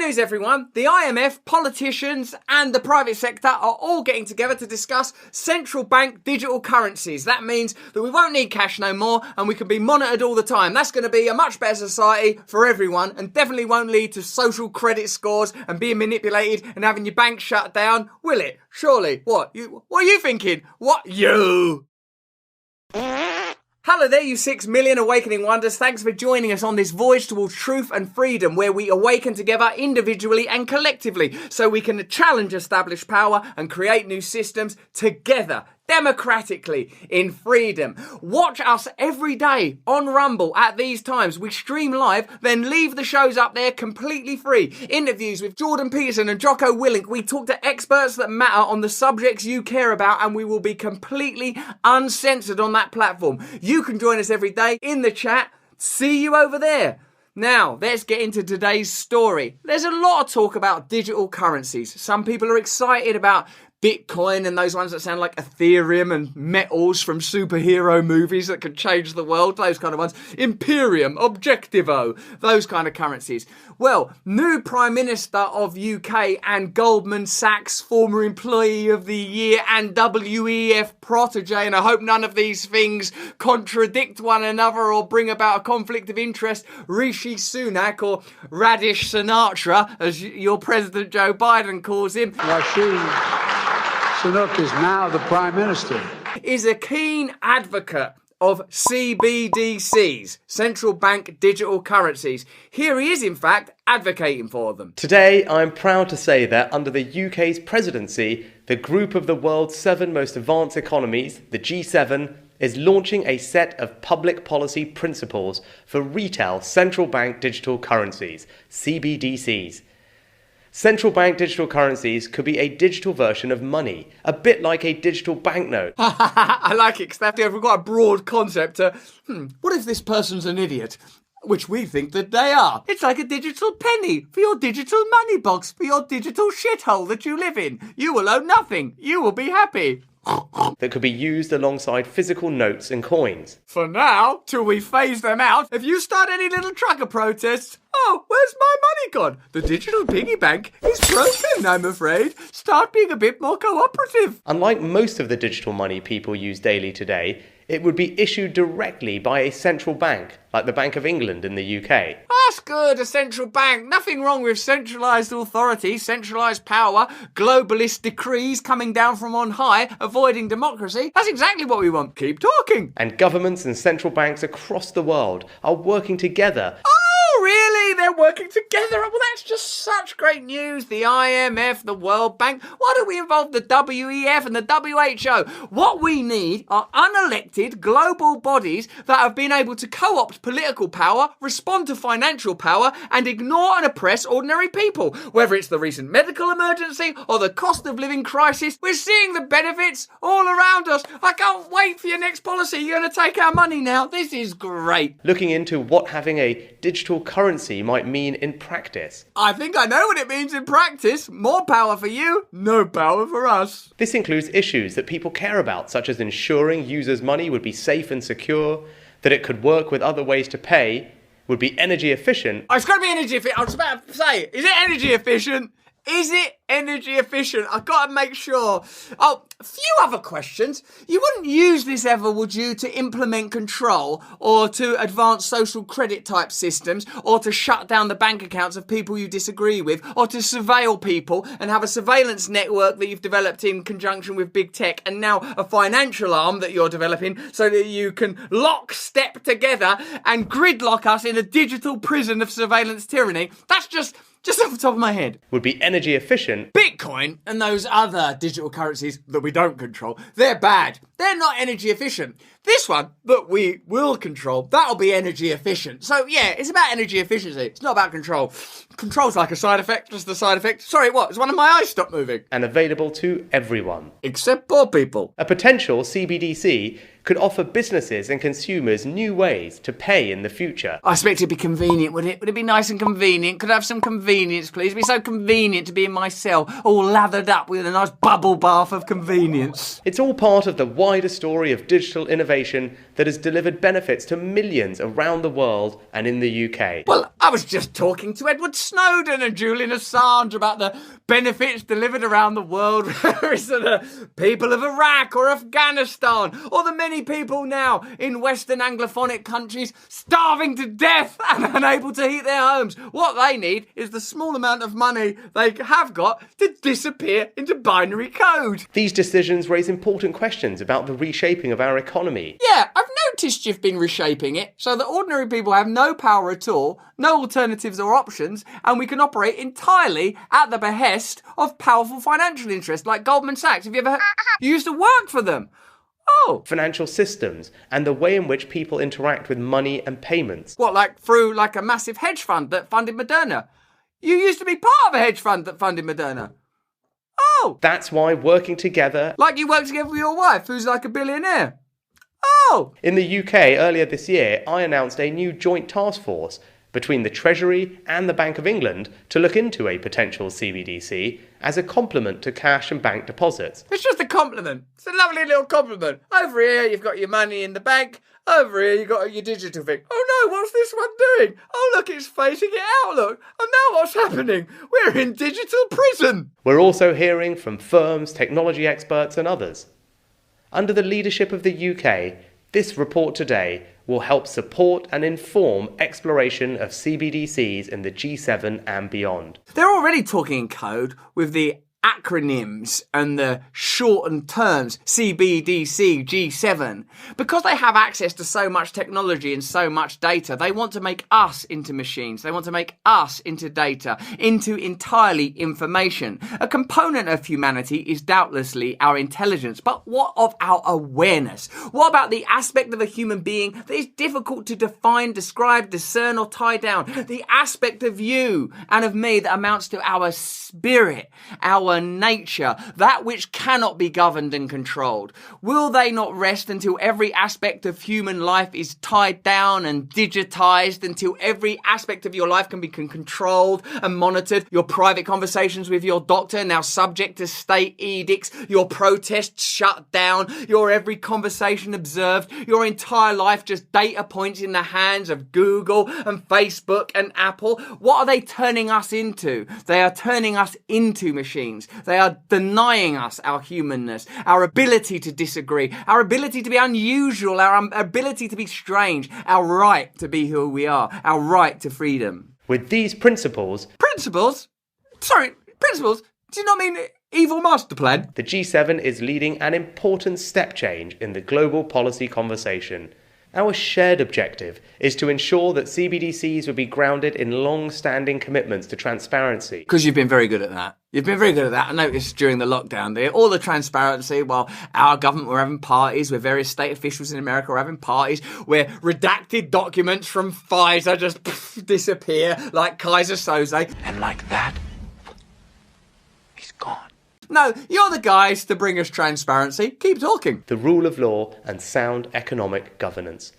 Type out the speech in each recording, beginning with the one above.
news, everyone. The IMF, politicians, and the private sector are all getting together to discuss central bank digital currencies. That means that we won't need cash no more and we can be monitored all the time. That's going to be a much better society for everyone and definitely won't lead to social credit scores and being manipulated and having your bank shut down, will it? Surely. What are you thinking? What? You? Hello there, you 6 million awakening wonders. Thanks for joining us on this voyage towards truth and freedom, where we awaken together individually and collectively so we can challenge established power and create new systems together, democratically, in freedom. Watch us every day on Rumble at these times. We stream live, then leave the shows up there completely free. Interviews with Jordan Peterson and Jocko Willink. We talk to experts that matter on the subjects you care about, and we will be completely uncensored on that platform. You can join us every day in the chat. See you over there. Now, let's get into today's story. There's a lot of talk about digital currencies. Some people are excited about Bitcoin and those ones that sound like Ethereum and metals from superhero movies that could change the world, those kind of ones. Imperium, Objectivo, those kind of currencies. Well, new Prime Minister of UK and Goldman Sachs, former Employee of the Year and WEF protege, and I hope none of these things contradict one another or bring about a conflict of interest, Rishi Sunak, or Radish Sinatra, as your President Joe Biden calls him. Sunak is now the Prime Minister. Is a keen advocate of CBDCs, central bank digital currencies. Here he is, in fact, advocating for them. Today, I'm proud to say that under the UK's presidency, the group of the world's 7 most advanced economies, the G7, is launching a set of public policy principles for retail central bank digital currencies, CBDCs. Central bank digital currencies could be a digital version of money, a bit like a digital banknote. I like it, because we've got a broad concept. What if this person's an idiot? Which we think that they are. It's like a digital penny for your digital money box, for your digital shithole that you live in. You will owe nothing. You will be happy. That could be used alongside physical notes and coins. For now, till we phase them out, if you start any little trucker protests, oh, where's my money gone? The digital piggy bank is broken, I'm afraid. Start being a bit more cooperative. Unlike most of the digital money people use daily today, it would be issued directly by a central bank, like the Bank of England in the UK. That's good, a central bank. Nothing wrong with centralised authority, centralised power, globalist decrees coming down from on high, avoiding democracy. That's exactly what we want. Keep talking. And governments and central banks across the world are working together. Oh, really? They're working together? Well, that's just such great news. The IMF, the World Bank. Why don't we involve the WEF and the WHO? What we need are unelected global bodies that have been able to co-opt political power, respond to financial power, and ignore and oppress ordinary people. Whether it's the recent medical emergency or the cost of living crisis, we're seeing the benefits all around us. I can't wait for your next policy. You're going to take our money now. This is great. Looking into what having a digital currency might mean in practice. I think I know what it means in practice. More power for you, no power for us. This includes issues that people care about, such as ensuring users' money would be safe and secure, that it could work with other ways to pay, would be energy efficient. Oh, it's got to be energy efficient. I was about to say, is it energy efficient? Is it energy efficient? I've got to make sure. Oh, a few other questions. You wouldn't use this ever, would you, to implement control or to advance social credit type systems or to shut down the bank accounts of people you disagree with or to surveil people and have a surveillance network that you've developed in conjunction with big tech and now a financial arm that you're developing so that you can lockstep together and gridlock us in a digital prison of surveillance tyranny? That's just off the top of my head. Would be energy efficient. Bitcoin and those other digital currencies that we don't control, they're bad. They're not energy efficient. This one that we will control, that'll be energy efficient. So yeah, it's about energy efficiency. It's not about control. Control's like a side effect, just a side effect. Sorry, what? It's one of my eyes stopped moving. And available to everyone. Except poor people. A potential CBDC could offer businesses and consumers new ways to pay in the future. I expect it'd be convenient, would it? Would it be nice and convenient? Could I have some convenience, please? It'd be so convenient to be in my cell, all lathered up with a nice bubble bath of convenience. It's all part of the wider story of digital innovation innovation that has delivered benefits to millions around the world and in the UK. Well, I was just talking to Edward Snowden and Julian Assange about the benefits delivered around the world, whether it's to the people of Iraq or Afghanistan, or the many people now in Western Anglophonic countries starving to death and unable to heat their homes. What they need is the small amount of money they have got to disappear into binary code. These decisions raise important questions about the reshaping of our economy. Yeah, I've noticed you've been reshaping it so that ordinary people have no power at all, no alternatives or options, and we can operate entirely at the behest of powerful financial interests like Goldman Sachs. Have you ever you used to work for them? Oh. Financial systems and the way in which people interact with money and payments. What, like through like a massive hedge fund that funded Moderna? You used to be part of a hedge fund that funded Moderna. Oh. That's why working together... Like you work together with your wife, who's like a billionaire. Oh. In the UK, earlier this year, I announced a new joint task force between the Treasury and the Bank of England to look into a potential CBDC as a complement to cash and bank deposits. It's just a compliment. It's a lovely little compliment. Over here, you've got your money in the bank. Over here, you've got your digital thing. Oh no, what's this one doing? Oh look, it's facing it out, look. And now what's happening? We're in digital prison. We're also hearing from firms, technology experts and others. Under the leadership of the UK, this report today will help support and inform exploration of CBDCs in the G7 and beyond. They're already talking in code with the acronyms and the shortened terms CBDC, G7. Because they have access to so much technology and so much data, they want to make us into machines. They want to make us into data, into entirely information. A component of humanity is doubtlessly our intelligence, but what of our awareness? What about the aspect of a human being that is difficult to define, describe, discern or tie down? The aspect of you and of me that amounts to our spirit, our nature, that which cannot be governed and controlled. Will they not rest until every aspect of human life is tied down and digitized, until every aspect of your life can be controlled and monitored? Your private conversations with your doctor now subject to state edicts, your protests shut down, your every conversation observed, your entire life just data points in the hands of Google and Facebook and Apple. What are they turning us into? They are turning us into machines. They are denying us our humanness, our ability to disagree, our ability to be unusual, our ability to be strange, our right to be who we are, our right to freedom. With these principles... Principles? Sorry, principles? Do you not mean evil master plan? The G7 is leading an important step change in the global policy conversation. Our shared objective is to ensure that CBDCs will be grounded in long-standing commitments to transparency. Because you've been very good at that. You've been very good at that. I noticed during the lockdown there, all the transparency, while our government were having parties, where various state officials in America were having parties, where redacted documents from Pfizer just disappear like Kaiser Soze. And like that, he's gone. No, you're the guys to bring us transparency. Keep talking. The rule of law and sound economic governance.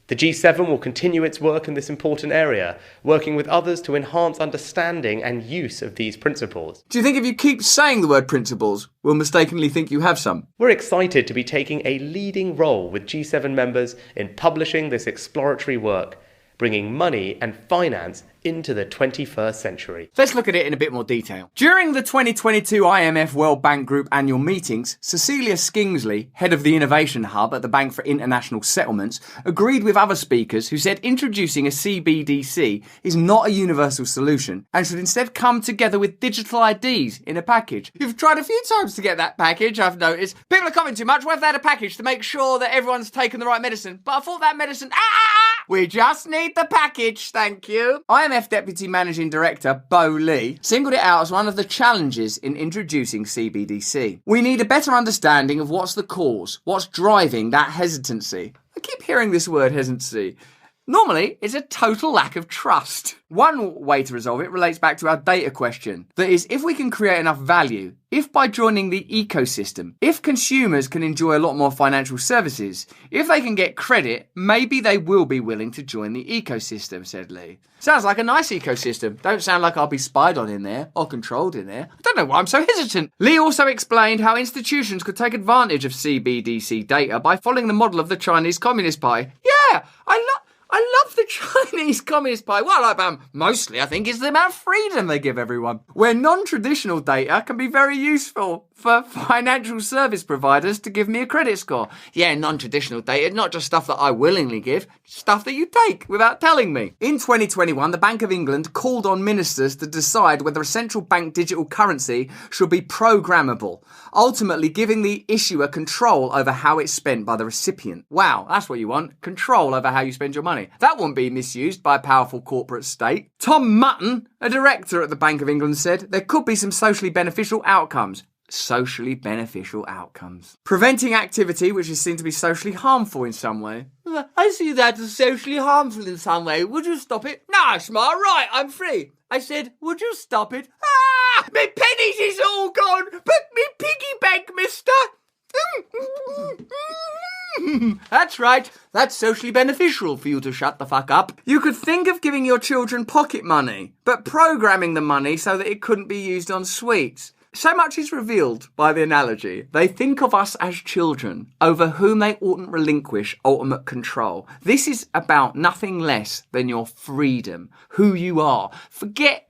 The G7 will continue its work in this important area, working with others to enhance understanding and use of these principles. Do you think if you keep saying the word principles, we'll mistakenly think you have some? We're excited to be taking a leading role with G7 members in publishing this exploratory work, bringing money and finance into the 21st century. Let's look at it in a bit more detail. During the 2022 IMF World Bank Group annual meetings, Cecilia Skingsley, head of the Innovation Hub at the Bank for International Settlements, agreed with other speakers who said introducing a CBDC is not a universal solution and should instead come together with digital IDs in a package. You've tried a few times to get that package, I've noticed. People are commenting too much. What if they had a package to make sure that everyone's taken the right medicine? But I thought that medicine... We just need the package, thank you. IMF Deputy Managing Director Bo Lee singled it out as one of the challenges in introducing CBDC. We need a better understanding of what's the cause, what's driving that hesitancy. I keep hearing this word hesitancy. Normally, it's a total lack of trust. One way to resolve it relates back to our data question. That is, if we can create enough value, if by joining the ecosystem, if consumers can enjoy a lot more financial services, if they can get credit, maybe they will be willing to join the ecosystem, said Lee. Sounds like a nice ecosystem. Don't sound like I'll be spied on in there or controlled in there. I don't know why I'm so hesitant. Lee also explained how institutions could take advantage of CBDC data by following the model of the Chinese Communist Party. Yeah, I love the Chinese Communist Party. What I like about them mostly, I think, is the amount of freedom they give everyone. Where non-traditional data can be very useful for financial service providers to give me a credit score. Yeah, non-traditional data, not just stuff that I willingly give, stuff that you take without telling me. In 2021, the Bank of England called on ministers to decide whether a central bank digital currency should be programmable, ultimately giving the issuer control over how it's spent by the recipient. Wow, that's what you want. Control over how you spend your money. That won't be misused by a powerful corporate state. Tom Mutton, a director at the Bank of England, said there could be some socially beneficial outcomes. Socially beneficial outcomes. Preventing activity which is seen to be socially harmful in some way. I see that as socially harmful in some way. Would you stop it? No, smart, right, I'm free. I said, would you stop it? Ah! Me pennies is all gone, but me piggy bank, mister. That's right. That's socially beneficial for you to shut the fuck up. You could think of giving your children pocket money, but programming the money so that it couldn't be used on sweets. So much is revealed by the analogy. They think of us as children over whom they oughtn't relinquish ultimate control. This is about nothing less than your freedom, who you are.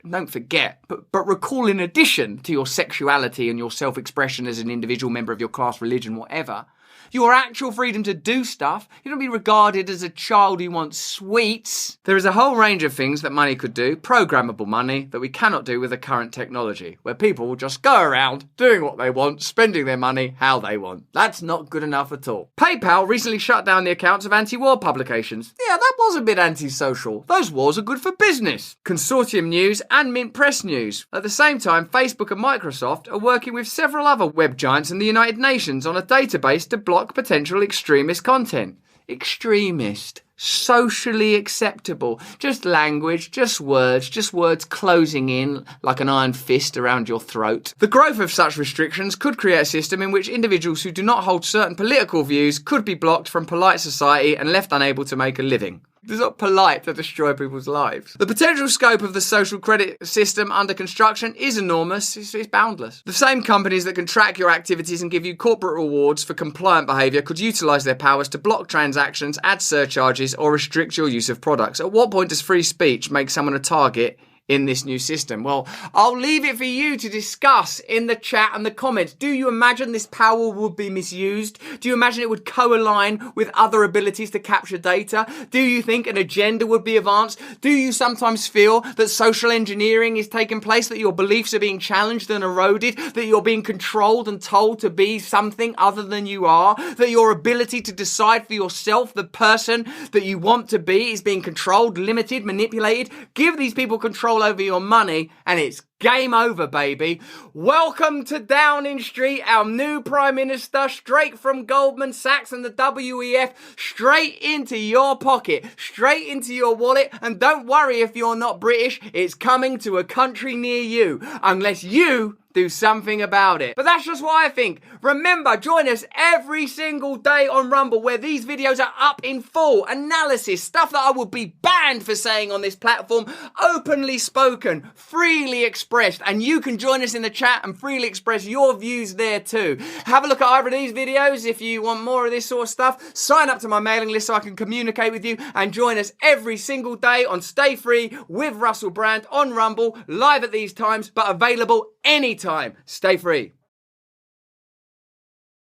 Don't forget, but recall in addition to your sexuality and your self-expression as an individual member of your class, religion, whatever, your actual freedom to do stuff. You don't be regarded as a child who wants sweets. There is a whole range of things that money could do, programmable money, that we cannot do with the current technology, where people will just go around doing what they want, spending their money how they want. That's not good enough at all. PayPal recently shut down the accounts of anti-war publications. Yeah, that was a bit antisocial. Those wars are good for business. Consortium News and Mint Press News. At the same time, Facebook and Microsoft are working with several other web giants in the United Nations on a database to block potential extremist content. Extremist. Socially acceptable. Just language, just words closing in like an iron fist around your throat. The growth of such restrictions could create a system in which individuals who do not hold certain political views could be blocked from polite society and left unable to make a living. It's not polite to destroy people's lives. The potential scope of the social credit system under construction is enormous. It's boundless. The same companies that can track your activities and give you corporate rewards for compliant behaviour could utilise their powers to block transactions, add surcharges, or restrict your use of products. At what point does free speech make someone a target in this new system? Well, I'll leave it for you to discuss in the chat and the comments. Do you imagine this power would be misused? Do you imagine it would co-align with other abilities to capture data? Do you think an agenda would be advanced? Do you sometimes feel that social engineering is taking place, that your beliefs are being challenged and eroded, that you're being controlled and told to be something other than you are, that your ability to decide for yourself the person that you want to be is being controlled, limited, manipulated? Give these people control over your money and it's game over, baby. Welcome to Downing Street, our new Prime Minister, straight from Goldman Sachs and the WEF, straight into your pocket, straight into your wallet. And don't worry if you're not British, it's coming to a country near you, unless you do something about it. But that's just what I think. Remember, join us every single day on Rumble, where these videos are up in full analysis, stuff that I would be banned for saying on this platform, openly spoken, freely expressed, and you can join us in the chat and freely express your views there too. Have a look at either of these videos if you want more of this sort of stuff. Sign up to my mailing list so I can communicate with you, and join us every single day on Stay Free with Russell Brand on Rumble, live at these times, but available anytime. Stay free.